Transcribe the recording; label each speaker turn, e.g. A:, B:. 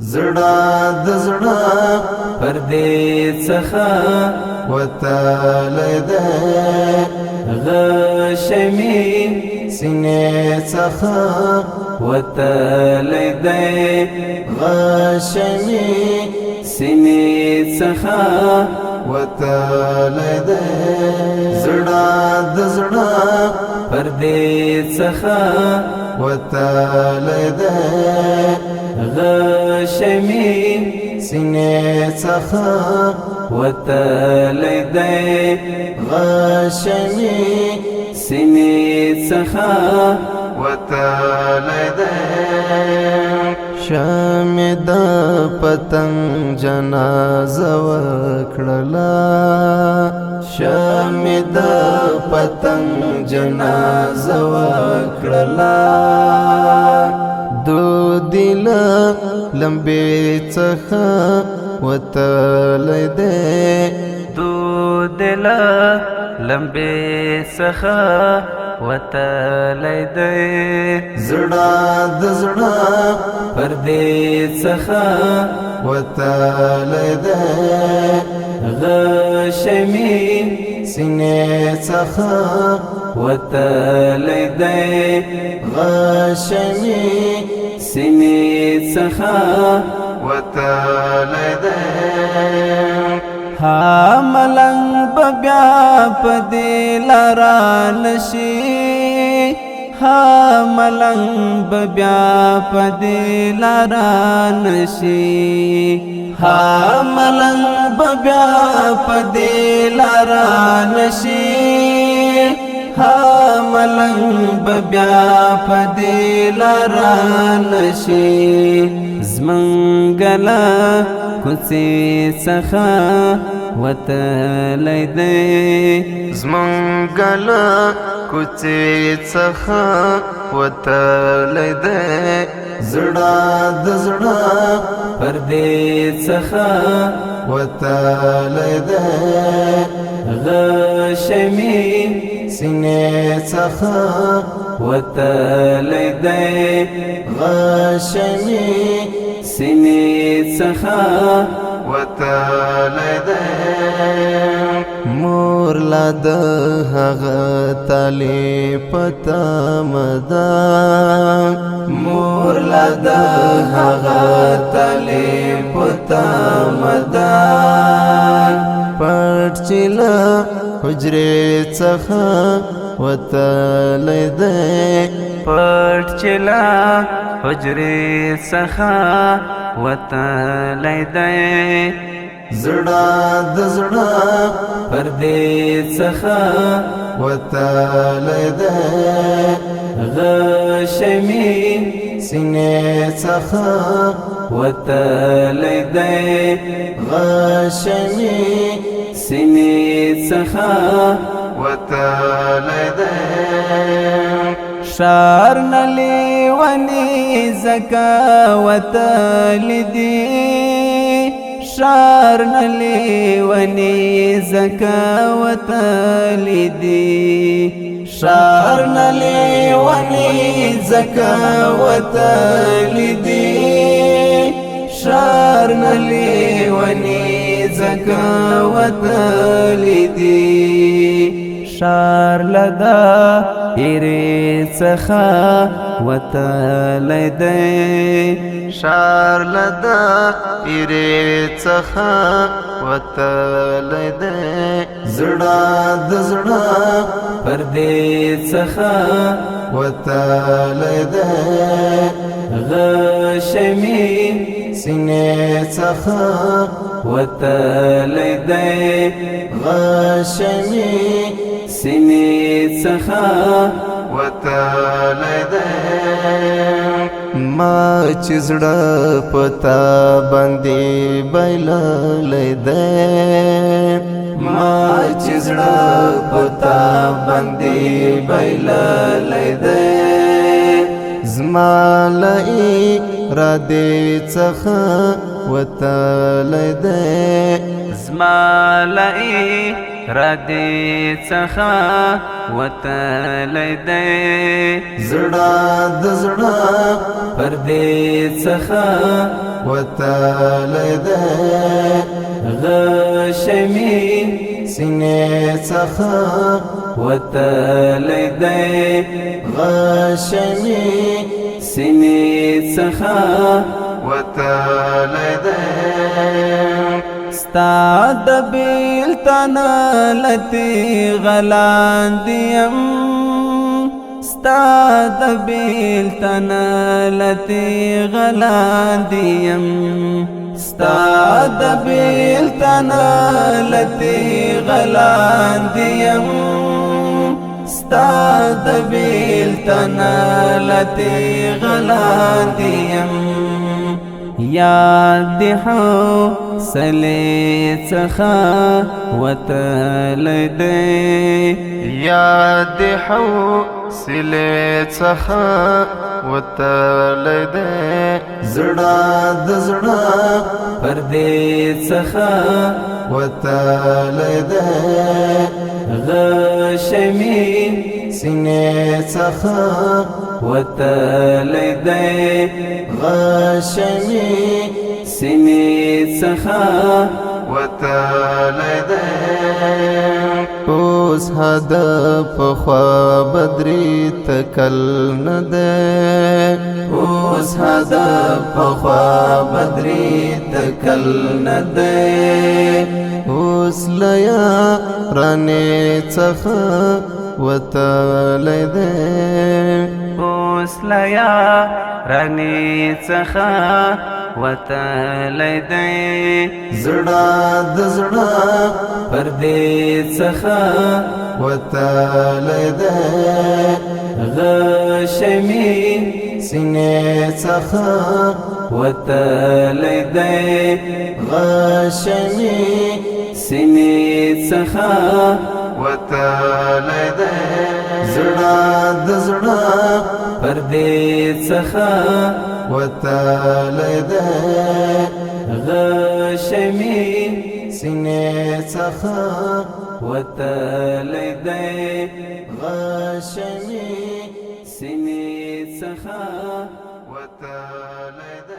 A: زړه د زړه پردې څخه وتلی دی، غشمي سینې څخه وتلی دی، غشمي سینې څخه وتلی دی. زړه د زړه پردې څخه وتلی دی، غشمي سینې څخه وتلی دی، غشمي سینې څخه وتلی دی. شمع د پتنګ جنازه وکړله، شمع د پتنګ جنازه وکړله، دودل لمبې څخه وتلی دی، دودل لمبې څخه وتلی دی. زړه د زړه پردې څخه وتلی دی، غشمي سینې څخه وتلی دی، غشمي سینې څخه وتلی دی. ها ملنګ بیا پدې لاره نشي، ها ملنګ بیا پدې لاره نشي، ها ملنګ بیا پدې لاره نشي، ها ملنګ بیا پدې لاره نشي. زمنګلا کوڅې څخه وتلی دی، زمنګلا کوڅې څخه وتلی دی. زړه د زړه پردې څخه وتلی دی، غشمي سینې څخه وتلی دی، غشمي سینې څخه وتلی دی. مور لا د هغه تالي پتمه ده، مور لا د هغه تالي پتمه ده، پټ چې له حجرې څخه وتلی دی، پټ چې له حجرې څخه وتلی دی. زړه د زړه پردې څخه وتلی دی، غشمي سینې څخه وتلی دی، غشمي سینې څخه وتلی دی. شار نلی ونی زکا وتلی دی، شار نلی ونی زکا وتلی دی، شار نلی ونی زکا وتلی دی، شار نلی ونی زکا وتلی دی. شار لدا ایرې څخه وتلی دی، شار لدا ایرې څخه وتلی دی. زړه د زړه پردې څخه وتلی دی، غشمي سینې څخه وتلی دی، غشمي سینې څخه وتلی دی. ما چې زړه پتا باندې بایللی دی، ما چې زړه پتا باندې بایللی دی. زما له ارادې څخه وتلی دی، زما له ارادې څخه وتلی دی. زړه د زړه پردې څخه وتلی دی
B: غشمی
A: سینې څخه
B: وتلی دی
A: غشمی
B: سینې څخه
A: وتلی دی
B: ستا د بیلتن لتی غلاندیم ستا د بیلتن لتی غلاندیم ستا د بیلتن لتی غلاندیم ستا د بیلتن لتی غلاندیم یاد دی حوصلې څخه وتلی دی
A: یاد دی حوصلې څخه وتلی دی زړه د زړه
B: پردې څخه
A: وتلی دی
B: غشمی
A: سینې څخه
B: وتلی دی
A: غشمی
B: سینې څخه
A: وتلی دی اوس هدف خوا بدري تکل نه دی
B: اوس هدف خوا بدري تکل نه دی
A: اوس لیا رانې څخه وتلی دی
B: اوس لیا رانې څخه وتلی دی
A: زړه د زړه
B: پردې څخه
A: وتلی دی
B: غشمی
A: سینې څخه
B: وتلی دی
A: غشمی
B: سینې څخه
A: وتلی دی زړه د زړه
B: پردې څخه
A: وتلی دی
B: غشمی
A: سینې څخه
B: وتلی دی
A: غشمی
B: سینې څخه
A: وتلی دی